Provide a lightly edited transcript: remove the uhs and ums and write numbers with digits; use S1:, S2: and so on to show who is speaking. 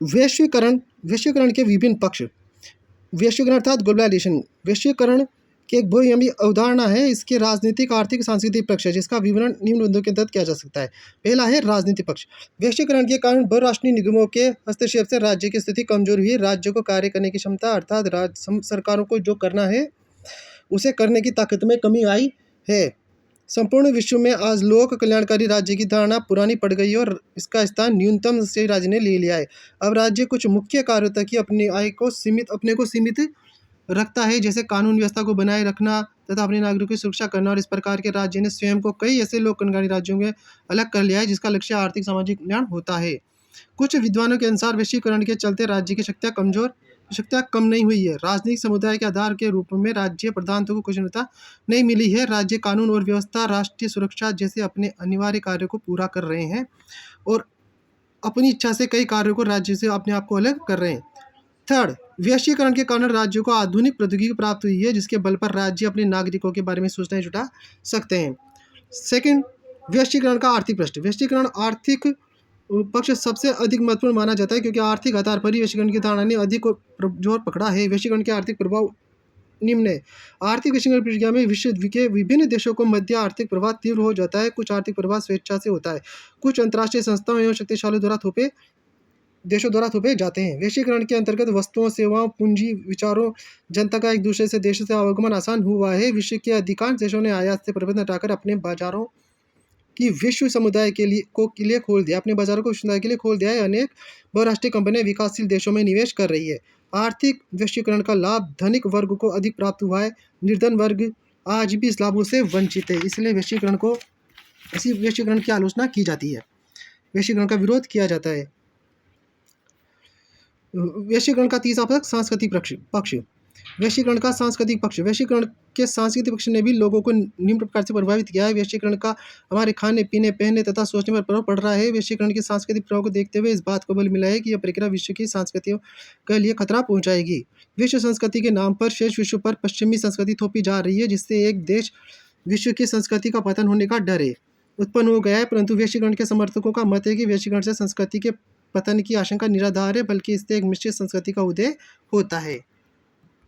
S1: वैश्वीकरण वैश्वीकरण के विभिन्न पक्ष। वैश्वीकरण अर्थात ग्लोबलाइजेशन वैश्वीकरण की एक बहुआयामी अवधारणा है। इसके राजनीतिक, आर्थिक, सांस्कृतिक पक्ष है, जिसका विवरण निम्न बिंदुओं के तहत किया जा सकता है। पहला है राजनीतिक पक्ष। वैश्वीकरण के कारण बहुराष्ट्रीय निगमों के हस्तक्षेप से राज्य की स्थिति कमजोर हुई। राज्यों को कार्य करने की क्षमता अर्थात राज्य सरकारों को जो करना है उसे करने की ताकत में कमी आई है। संपूर्ण विश्व में आज लोक कल्याणकारी राज्य की धारणा पुरानी पड़ गई है और इसका स्थान न्यूनतम से राज्य ने ले लिया है। अब राज्य कुछ मुख्य कार्यों तक ही अपने को सीमित रखता है, जैसे कानून व्यवस्था को बनाए रखना तथा अपने नागरिकों की सुरक्षा करना। और इस प्रकार के राज्य ने स्वयं को कई ऐसे लोक कल्याणकारी राज्यों में अलग कर लिया है, जिसका लक्ष्य आर्थिक सामाजिक कल्याण होता है। कुछ विद्वानों के अनुसार वैश्वीकरण के चलते राज्य की शक्तियाँ कम नहीं हुई है। राजनीतिक समुदाय के आधार के रूप में राज्य प्रधानों को कुछ क्षमता नहीं मिली है। राज्य कानून और व्यवस्था, राष्ट्रीय सुरक्षा जैसे अपने अनिवार्य कार्यों को पूरा कर रहे हैं और अपनी इच्छा से कई कार्यों को राज्य से अपने आप को अलग कर रहे हैं। थर्ड, वैश्वीकरण के कारण राज्यों को आधुनिक प्रौद्योगिकी प्राप्त हुई है, जिसके बल पर राज्य अपने नागरिकों के बारे में सूचनाएं जुटा सकते हैं। सेकंड, वैश्वीकरण का आर्थिक पृष्ठ। वैश्वीकरण आर्थिक पक्ष सबसे अधिक महत्वपूर्ण माना जाता है, क्योंकि आर्थिक आधार पर ही वैश्वीकरण की धारणा ने अधिक जोर पकड़ा है। वैश्वीकरण के आर्थिक प्रभाव निम्न है। आर्थिक वैश्वीकरण प्रक्रिया में विश्व के विभिन्न देशों को मध्य आर्थिक प्रभाव तीव्र हो जाता है। कुछ आर्थिक प्रभाव स्वेच्छा से होता है, कुछ अंतर्राष्ट्रीय संस्थाओं एवं शक्तिशाली देशों द्वारा थोपे जाते हैं। वैश्वीकरण के अंतर्गत वस्तुओं, सेवाओं, पूंजी, विचारों, जनता का एक दूसरे से देशों से आवागमन आसान हुआ है। विश्व के अधिकांश देशों ने आयात से प्रतिबंध हटाकर अपने बाजारों की विश्व समुदाय के लिए खोल दिया अपने बाजारों को विश्व समुदाय के लिए खोल दिया है। अनेक बहुराष्ट्रीय कंपनियां विकासशील देशों में निवेश कर रही है। आर्थिक वैश्वीकरण का लाभ धनिक वर्ग को अधिक प्राप्त हुआ है। निर्धन वर्ग आज भी इस लाभों से वंचित है। इसलिए वैश्वीकरण की आलोचना की जाती है, वैश्वीकरण का विरोध किया जाता है। वैश्वीकरण का तीसरा पक्ष सांस्कृतिक पक्ष। वैश्वीकरण का सांस्कृतिक पक्ष। वैश्वीकरण के सांस्कृतिक पक्ष ने भी लोगों को निम्न प्रकार से प्रभावित किया है। वैश्वीकरण का हमारे खाने पीने, पहनने तथा सोचने पर प्रभाव पड़ रहा है। वैश्वीकरण के सांस्कृतिक प्रभाव को देखते हुए इस बात को बल मिला है कि यह प्रक्रिया विश्व की संस्कृतियों के लिए खतरा पहुंचाएगी। विश्व संस्कृति के नाम पर शेष विश्व पर पश्चिमी संस्कृति थोपी जा रही है, जिससे एक देश विश्व की संस्कृति का पतन होने का डर है उत्पन्न हो गया है। परंतु वैश्वीकरण के समर्थकों का मत है कि वैश्वीकरण से संस्कृति के पतन की आशंका निराधार है, बल्कि इससे एक मिश्रित संस्कृति का उदय होता है।